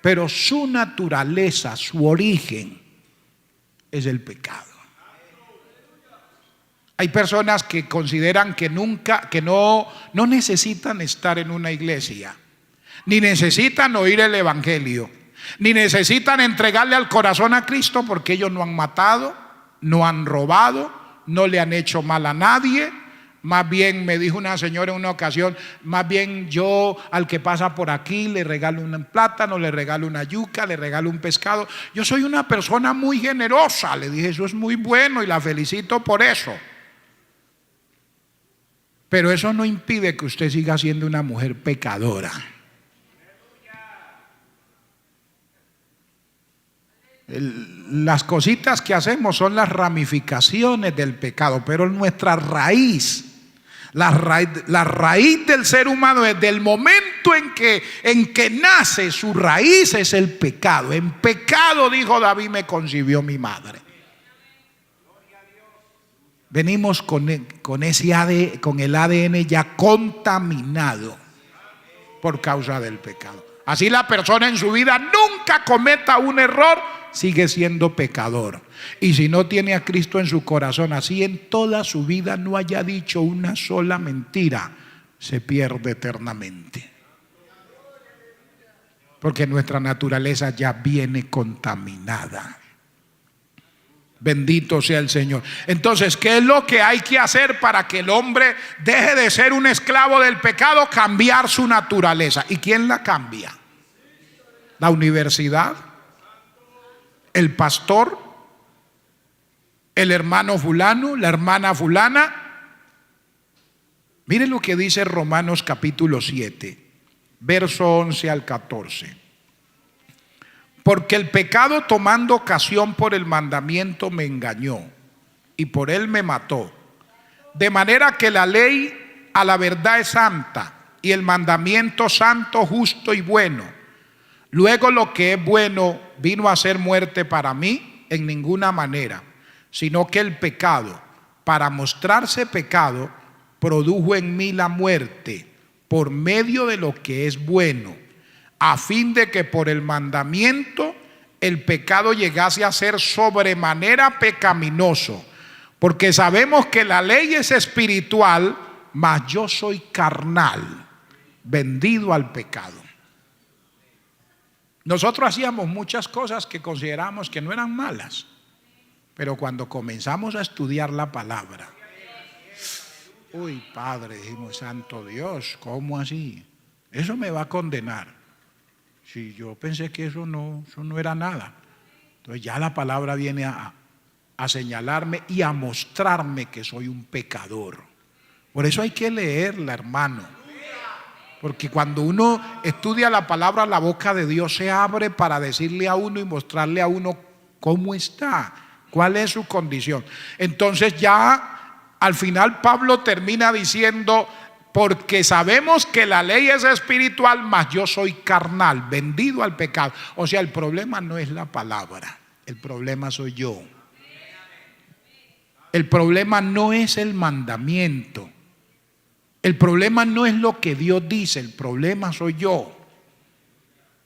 S1: pero su naturaleza, su origen es el pecado. Hay personas que consideran que no necesitan estar en una iglesia, ni necesitan oír el evangelio, ni necesitan entregarle al corazón a Cristo, porque ellos no han matado, no han robado, no le han hecho mal a nadie. Más bien, me dijo una señora en una ocasión, más bien yo al que pasa por aquí le regalo un plátano, le regalo una yuca, le regalo un pescado. Yo soy una persona muy generosa. Le dije, eso es muy bueno y la felicito por eso. Pero eso no impide que usted siga siendo una mujer pecadora. Las cositas que hacemos son las ramificaciones del pecado, pero nuestra raíz, la raíz del ser humano, desde el momento en que nace, su raíz es el pecado. En pecado, dijo David, me concibió mi madre. Venimos con el ADN ya contaminado por causa del pecado. Así la persona en su vida nunca cometa un error, sigue siendo pecador. Y si no tiene a Cristo en su corazón, así en toda su vida no haya dicho una sola mentira, se pierde eternamente. Porque nuestra naturaleza ya viene contaminada. Bendito sea el Señor. Entonces, ¿qué es lo que hay que hacer para que el hombre deje de ser un esclavo del pecado? Cambiar su naturaleza. ¿Y quién la cambia? La universidad, el pastor, el hermano fulano, la hermana fulana. Mire lo que dice Romanos capítulo 7, verso 11 al 14. Porque el pecado, tomando ocasión por el mandamiento, me engañó y por él me mató. De manera que la ley a la verdad es santa y el mandamiento santo, justo y bueno. Luego lo que es bueno vino a ser muerte para mí en ninguna manera, sino que el pecado, para mostrarse pecado, produjo en mí la muerte por medio de lo que es bueno, a fin de que por el mandamiento el pecado llegase a ser sobremanera pecaminoso. Porque sabemos que la ley es espiritual, mas yo soy carnal, vendido al pecado. Nosotros hacíamos muchas cosas que consideramos que no eran malas, pero cuando comenzamos a estudiar la palabra, uy, Padre, dijimos, santo Dios, ¿cómo así? Eso me va a condenar. Si yo pensé que eso no era nada. Entonces ya la palabra viene a señalarme y a mostrarme que soy un pecador. Por eso hay que leerla, hermano. Porque cuando uno estudia la palabra, la boca de Dios se abre para decirle a uno y mostrarle a uno cómo está, cuál es su condición. Entonces ya al final Pablo termina diciendo, porque sabemos que la ley es espiritual, mas yo soy carnal, vendido al pecado. O sea, el problema no es la palabra, el problema soy yo. El problema no es el mandamiento. El problema no es lo que Dios dice, el problema soy yo.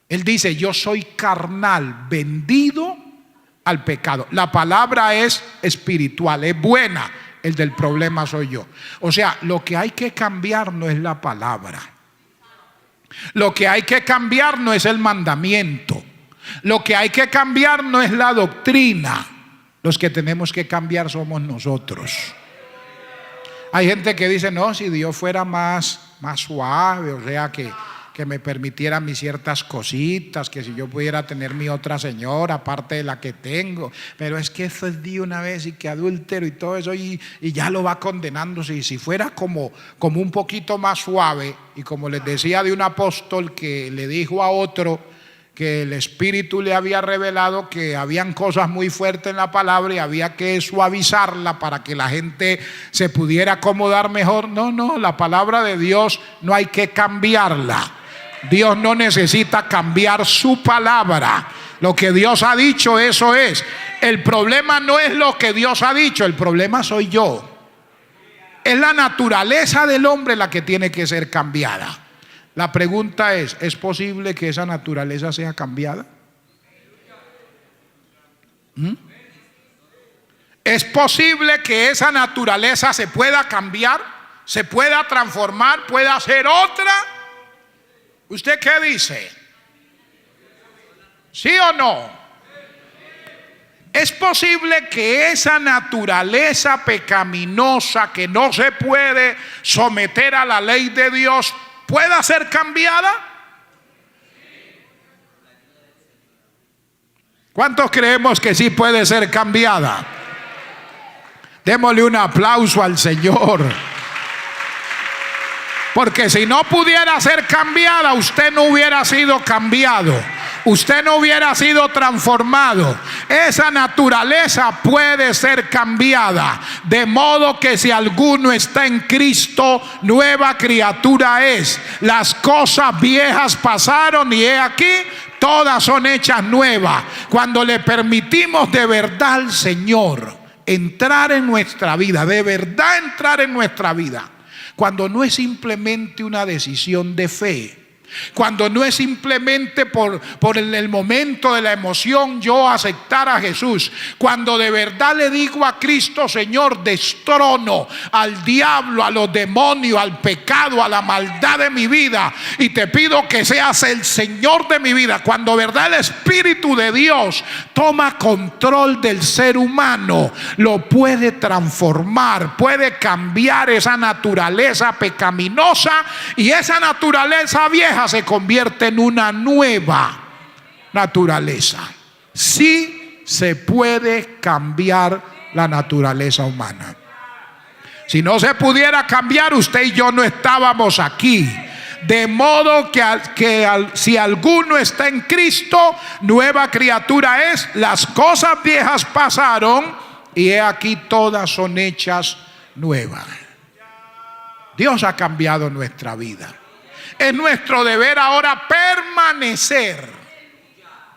S1: Él dice, yo soy carnal, vendido al pecado. La palabra es espiritual, es buena. El del problema soy yo. O sea, lo que hay que cambiar no es la palabra. Lo que hay que cambiar no es el mandamiento. Lo que hay que cambiar no es la doctrina. Los que tenemos que cambiar somos nosotros. Hay gente que dice, no, si Dios fuera más suave, o sea, que me permitiera mis ciertas cositas, que si yo pudiera tener mi otra señora aparte de la que tengo, pero es que eso es de una vez y que adúltero y todo eso, y ya lo va condenándose. Y si fuera como un poquito más suave, y como les decía de un apóstol que le dijo a otro que el Espíritu le había revelado que habían cosas muy fuertes en la palabra y había que suavizarla para que la gente se pudiera acomodar mejor. No, la palabra de Dios no hay que cambiarla. Dios no necesita cambiar su palabra. Lo que Dios ha dicho, eso es. El problema no es lo que Dios ha dicho, el problema soy yo. Es la naturaleza del hombre la que tiene que ser cambiada. La pregunta ¿es posible que esa naturaleza sea cambiada? ¿Es posible que esa naturaleza se pueda cambiar? ¿Se pueda transformar? ¿Pueda ser otra? ¿Usted qué dice? ¿Sí o no? ¿Es posible que esa naturaleza pecaminosa que no se puede someter a la ley de Dios pueda ser cambiada? ¿Cuántos creemos que sí puede ser cambiada? Démosle un aplauso al Señor. Porque si no pudiera ser cambiada, usted no hubiera sido cambiado. Usted no hubiera sido transformado. Esa naturaleza puede ser cambiada. De modo que si alguno está en Cristo, nueva criatura es. Las cosas viejas pasaron y he aquí, todas son hechas nuevas. Cuando le permitimos de verdad al Señor entrar en nuestra vida, de verdad entrar en nuestra vida, cuando no es simplemente una decisión de fe, cuando no es simplemente por el momento de la emoción yo aceptar a Jesús, cuando de verdad le digo a Cristo, Señor, destrono al diablo, a los demonios, al pecado, a la maldad de mi vida, y te pido que seas el Señor de mi vida. Cuando de verdad el Espíritu de Dios toma control del ser humano, lo puede transformar, puede cambiar esa naturaleza pecaminosa, y esa naturaleza vieja se convierte en una nueva naturaleza. Sí se puede cambiar la naturaleza humana. Si no se pudiera cambiar, usted y yo no estábamos aquí. De modo que si alguno está en Cristo, nueva criatura es. Las cosas viejas pasaron y he aquí todas son hechas nuevas. Dios ha cambiado nuestra vida. Es nuestro deber ahora permanecer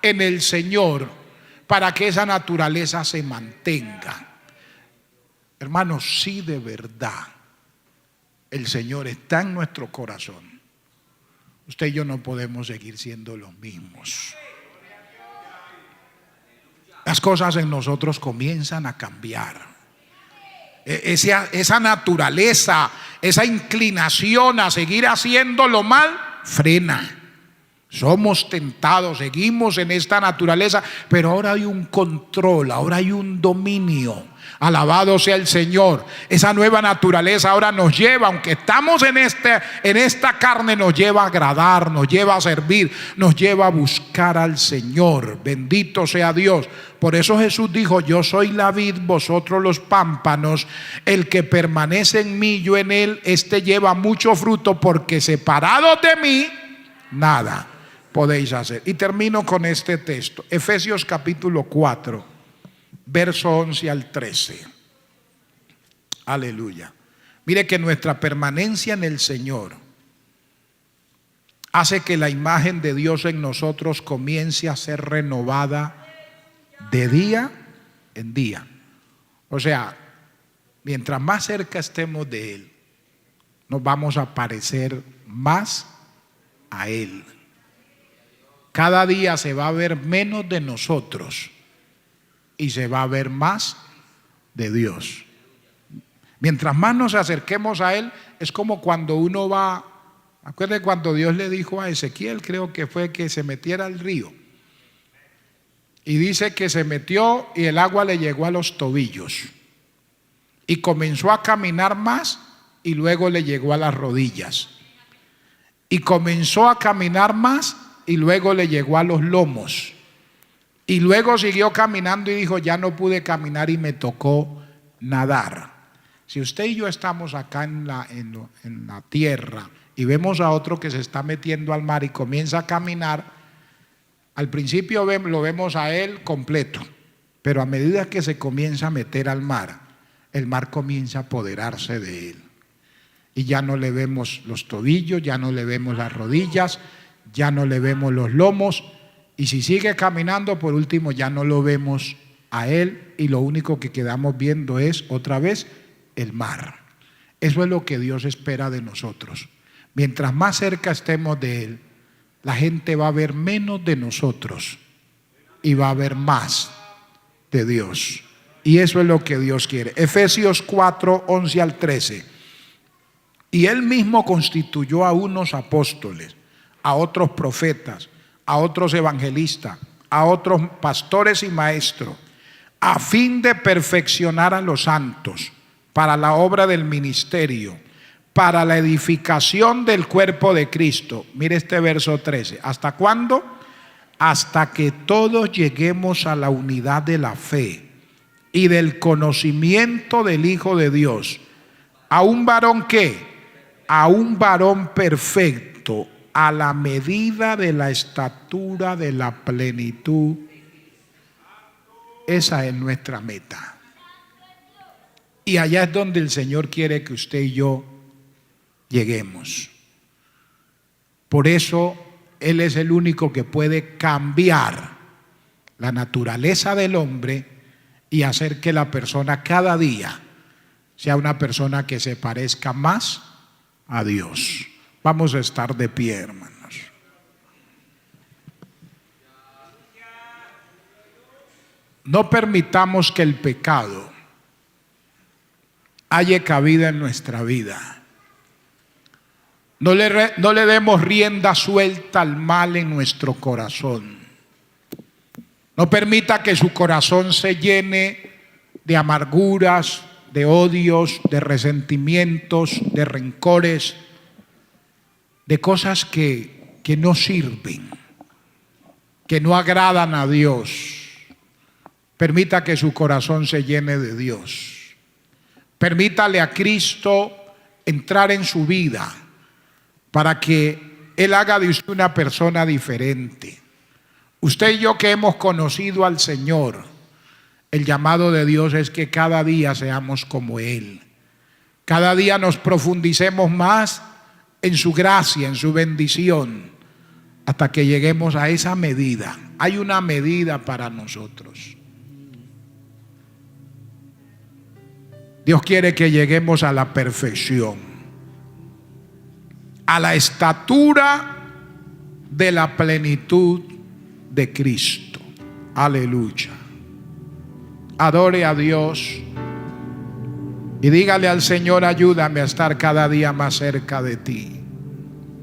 S1: en el Señor para que esa naturaleza se mantenga. Hermanos, si de verdad el Señor está en nuestro corazón, usted y yo no podemos seguir siendo los mismos. Las cosas en nosotros comienzan a cambiar. Esa naturaleza, esa inclinación a seguir haciendo lo mal, frena. Somos tentados, seguimos en esta naturaleza, pero ahora hay un control, ahora hay un dominio. Alabado sea el Señor. Esa nueva naturaleza ahora nos lleva, aunque estamos en esta carne, nos lleva a agradar, nos lleva a servir, nos lleva a buscar al Señor. Bendito sea Dios. Por eso Jesús dijo: yo soy la vid, vosotros los pámpanos. El que permanece en mí, yo en él, este lleva mucho fruto, porque separados de mí, nada podéis hacer. Y termino con este texto, Efesios capítulo 4, verso 11 al 13. Aleluya. Mire que nuestra permanencia en el Señor hace que la imagen de Dios en nosotros comience a ser renovada de día en día. O sea, mientras más cerca estemos de Él, nos vamos a parecer más a Él. Cada día se va a ver menos de nosotros y se va a ver más de Dios. Mientras más nos acerquemos a Él, es como cuando uno va Acuérdense cuando Dios le dijo a Ezequiel, creo que fue, que se metiera al río. Y dice que se metió y el agua le llegó a los tobillos. Y comenzó a caminar más y luego le llegó a las rodillas. Y comenzó a caminar más y luego le llegó a los lomos. Y luego siguió caminando y dijo, ya no pude caminar y me tocó nadar. Si usted y yo estamos acá en la tierra y vemos a otro que se está metiendo al mar y comienza a caminar, al principio lo vemos a él completo, pero a medida que se comienza a meter al mar, el mar comienza a apoderarse de él. Y ya no le vemos los tobillos, ya no le vemos las rodillas, ya no le vemos los lomos. Y si sigue caminando, por último, ya no lo vemos a él y lo único que quedamos viendo es otra vez el mar. Eso es lo que Dios espera de nosotros. Mientras más cerca estemos de él, la gente va a ver menos de nosotros y va a ver más de Dios. Y eso es lo que Dios quiere. Efesios 4, 11 al 13. Y él mismo constituyó a unos apóstoles, a otros profetas, a otros evangelistas, a otros pastores y maestros, a fin de perfeccionar a los santos para la obra del ministerio, para la edificación del cuerpo de Cristo. Mire este verso 13. ¿Hasta cuándo? Hasta que todos lleguemos a la unidad de la fe y del conocimiento del Hijo de Dios. ¿A un varón qué? A un varón perfecto, a la medida de la estatura de la plenitud. Esa es nuestra meta. Y allá es donde el Señor quiere que usted y yo lleguemos. Por eso Él es el único que puede cambiar la naturaleza del hombre y hacer que la persona cada día sea una persona que se parezca más a Dios. Vamos a estar de pie, hermanos. No permitamos que el pecado haya cabida en nuestra vida. No le demos rienda suelta al mal en nuestro corazón. No permita que su corazón se llene de amarguras, de odios, de resentimientos, de rencores, de cosas que no sirven, que no agradan a Dios. Permita que su corazón se llene de Dios. Permítale a Cristo entrar en su vida para que Él haga de usted una persona diferente. Usted y yo que hemos conocido al Señor, el llamado de Dios es que cada día seamos como Él. Cada día nos profundicemos más en su gracia, en su bendición, hasta que lleguemos a esa medida. Hay una medida para nosotros. Dios quiere que lleguemos a la perfección, a la estatura de la plenitud de Cristo. Aleluya. Adore a Dios y dígale al Señor: ayúdame a estar cada día más cerca de ti.